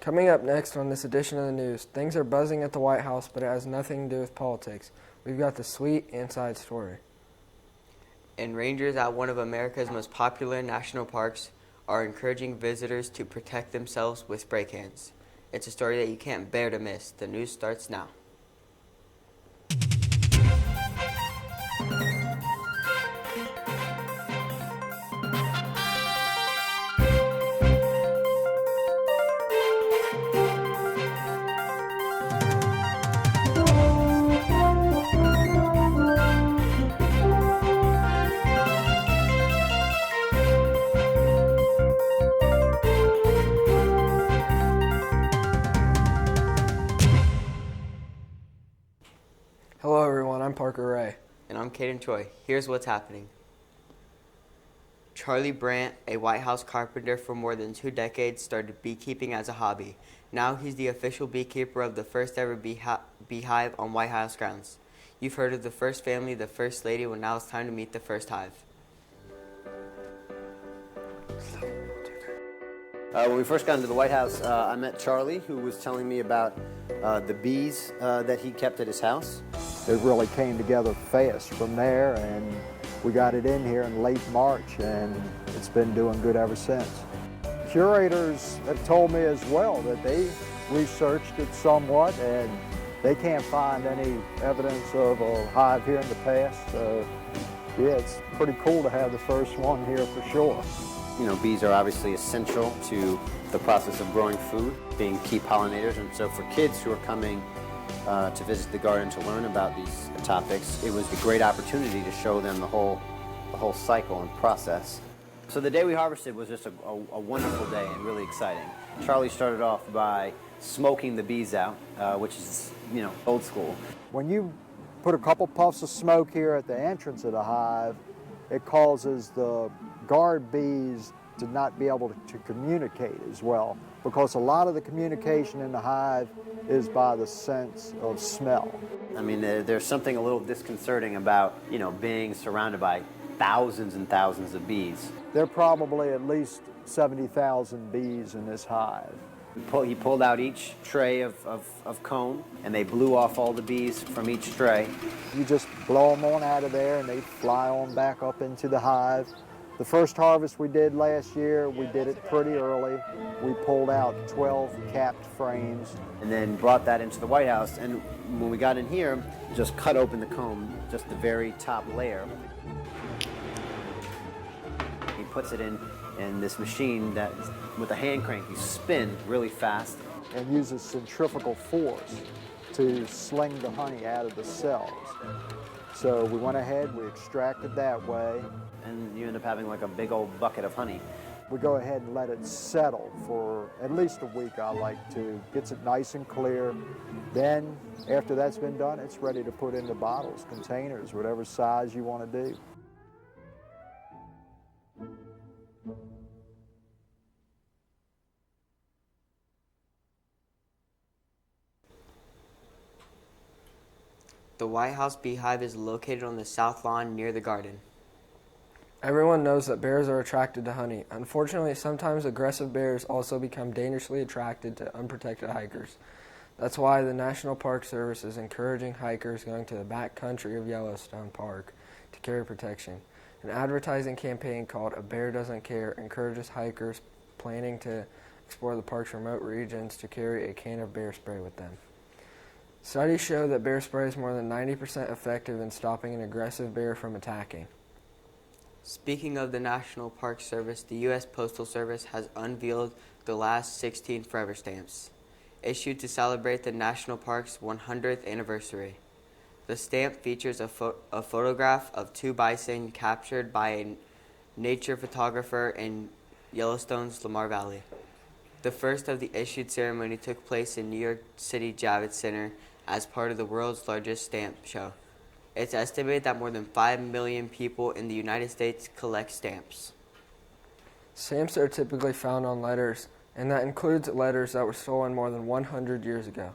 Coming up next on this edition of the news, things are buzzing at the White House, but it has nothing to do with politics. We've got the sweet inside story. And rangers at one of America's most popular national parks are encouraging visitors to protect themselves with spray cans. It's a story that you can't bear to miss. The news starts now. Hello everyone, I'm Parker Ray. And I'm Caden Troy. Here's what's happening. Charlie Brandt, a White House carpenter for more than 2 decades, started beekeeping as a hobby. Now he's the official beekeeper of the first ever beehive on White House grounds. You've heard of the first family, the first lady, well now it's time to meet the first hive. When we first got into the White House, I met Charlie, who was telling me about the bees that he kept at his house. It really came together fast from there, and we got it in here in late March, and it's been doing good ever since. Curators have told me as well that they researched it somewhat, and they can't find any evidence of a hive here in the past. So, yeah, it's pretty cool to have the first one here for sure. You know, bees are obviously essential to the process of growing food, being key pollinators, and so for kids who are coming to visit the garden to learn about these topics, it was a great opportunity to show them the whole cycle and process. So the day we harvested was just a wonderful day and really exciting. Charlie started off by smoking the bees out, which is, old school. When you put a couple puffs of smoke here at the entrance of the hive, it causes the guard bees to not be able to communicate as well, because a lot of the communication in the hive is by the sense of smell. I mean, there's something a little disconcerting about, being surrounded by thousands and thousands of bees. There are probably at least 70,000 bees in this hive. He pulled out each tray of comb, and they blew off all the bees from each tray. You just blow them on out of there, and they fly on back up into the hive. The first harvest we did last year, we did it pretty early. We pulled out 12 capped frames. And then brought that into the White House, and when we got in here, just cut open the comb, just the very top layer. He puts it in this machine that, with a hand crank, you spin really fast. And uses centrifugal force to sling the honey out of the cells. So we went ahead, we extracted that way. And you end up having like a big old bucket of honey. We go ahead and let it settle for at least a week, I like to. Gets it nice and clear. Then, after that's been done, it's ready to put into bottles, containers, whatever size you want to do. The White House beehive is located on the south lawn near the garden. Everyone knows that bears are attracted to honey. Unfortunately, sometimes aggressive bears also become dangerously attracted to unprotected hikers. That's why the National Park Service is encouraging hikers going to the back country of Yellowstone Park to carry protection. An advertising campaign called A Bear Doesn't Care encourages hikers planning to explore the park's remote regions to carry a can of bear spray with them. Studies show that bear spray is more than 90% effective in stopping an aggressive bear from attacking. Speaking of the National Park Service, the U.S. Postal Service has unveiled the last 16 Forever stamps, issued to celebrate the National Park's 100th anniversary. The stamp features a photograph of 2 bison captured by a nature photographer in Yellowstone's Lamar Valley. The first of the issued ceremony took place in New York City Javits Center as part of the world's largest stamp show. It's estimated that more than 5 million people in the United States collect stamps. Stamps are typically found on letters, and that includes letters that were stolen more than 100 years ago.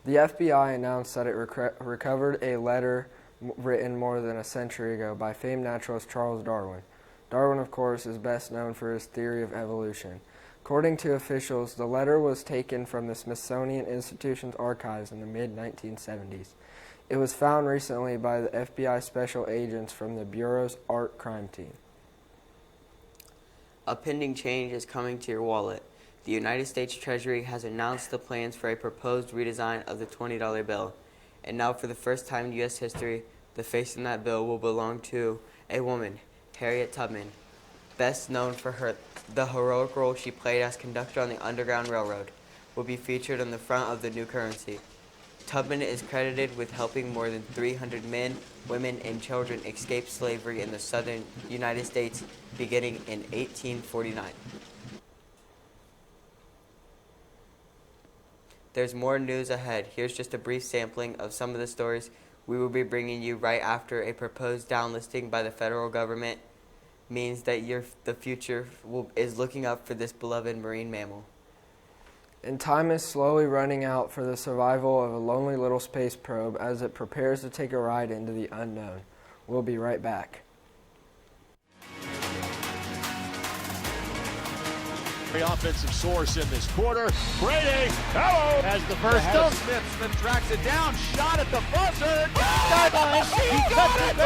The FBI announced that it recovered a letter written more than a century ago by famed naturalist Charles Darwin. Darwin, of course, is best known for his theory of evolution. According to officials, the letter was taken from the Smithsonian Institution's archives in the mid-1970s. It was found recently by the FBI special agents from the Bureau's Art Crime Team. A pending change is coming to your wallet. The United States Treasury has announced the plans for a proposed redesign of the $20 bill. And now, for the first time in U.S. history, the face in that bill will belong to a woman, Harriet Tubman, best known for the heroic role she played as conductor on the Underground Railroad, will be featured on the front of the new currency. Tubman is credited with helping more than 300 men, women, and children escape slavery in the southern United States beginning in 1849. There's more news ahead. Here's just a brief sampling of some of the stories we will be bringing you right after a proposed downlisting by the federal government means that the future is looking up for this beloved marine mammal. And time is slowly running out for the survival of a lonely little space probe as it prepares to take a ride into the unknown. We'll be right back. The offensive source in this quarter. Brady, hello, has the first down. Smith tracks it down, shot at the buzzer. He got it.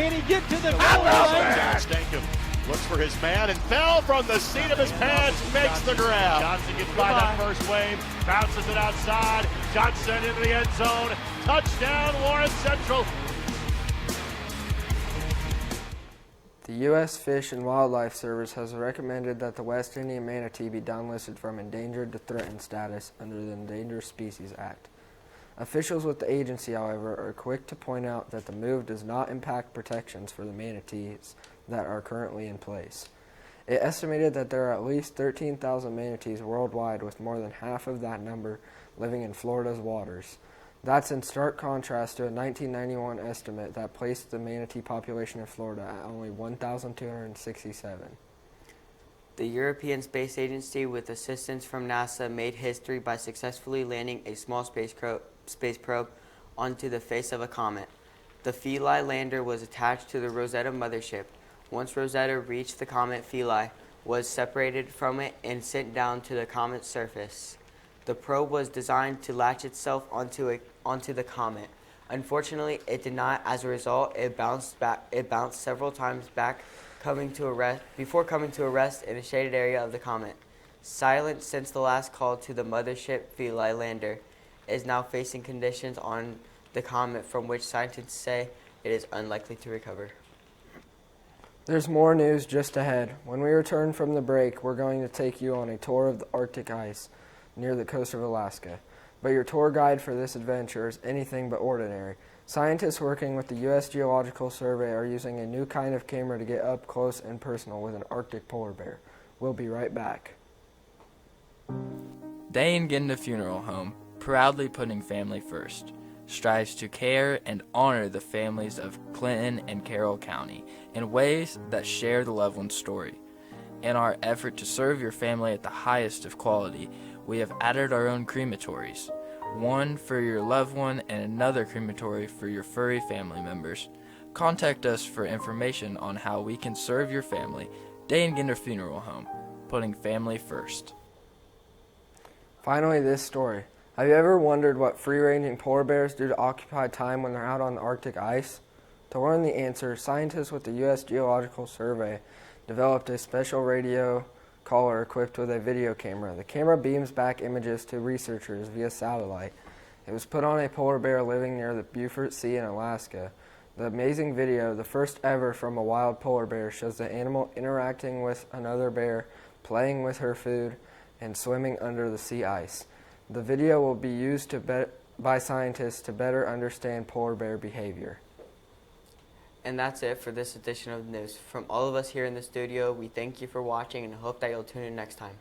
Can he get to the goal line? Stankham looks for his man and fell from the seat of his pants, makes the grab. Johnson gets by that first wave, bounces it outside. Johnson into the end zone. Touchdown, Lawrence Central. The U.S. Fish and Wildlife Service has recommended that the West Indian manatee be downlisted from endangered to threatened status under the Endangered Species Act. Officials with the agency, however, are quick to point out that the move does not impact protections for the manatees that are currently in place. It estimated that there are at least 13,000 manatees worldwide, with more than half of that number living in Florida's waters. That's in stark contrast to a 1991 estimate that placed the manatee population in Florida at only 1,267. The European Space Agency, with assistance from NASA, made history by successfully landing a small space probe onto the face of a comet. The Philae lander was attached to the Rosetta mothership. Once Rosetta reached the comet, Philae was separated from it and sent down to the comet's surface. The probe was designed to latch itself onto the comet. Unfortunately, it did not. As a result, it bounced several times before coming to a rest in a shaded area of the comet. Silent since the last call to the mothership Philae lander, is now facing conditions on the comet from which scientists say it is unlikely to recover. There's more news just ahead. When we return from the break, we're going to take you on a tour of the Arctic ice near the coast of Alaska. But your tour guide for this adventure is anything but ordinary. Scientists working with the U.S. Geological Survey are using a new kind of camera to get up close and personal with an Arctic polar bear. We'll be right back. Day & Ginda Funeral Home, proudly putting family first, strives to care and honor the families of Clinton and Carroll County in ways that share the loved one's story. In our effort to serve your family at the highest of quality, we have added our own crematories, one for your loved one and another crematory for your furry family members. Contact us for information on how we can serve your family. Day & Ginda Funeral Home, putting family first. Finally, this story. Have you ever wondered what free-ranging polar bears do to occupy time when they're out on the Arctic ice? To learn the answer, scientists with the U.S. Geological Survey developed a special radio collar equipped with a video camera. The camera beams back images to researchers via satellite. It was put on a polar bear living near the Beaufort Sea in Alaska. The amazing video, the first ever from a wild polar bear, shows the animal interacting with another bear, playing with her food, and swimming under the sea ice. The video will be used by scientists to better understand polar bear behavior. And that's it for this edition of the news. From all of us here in the studio, we thank you for watching and hope that you'll tune in next time.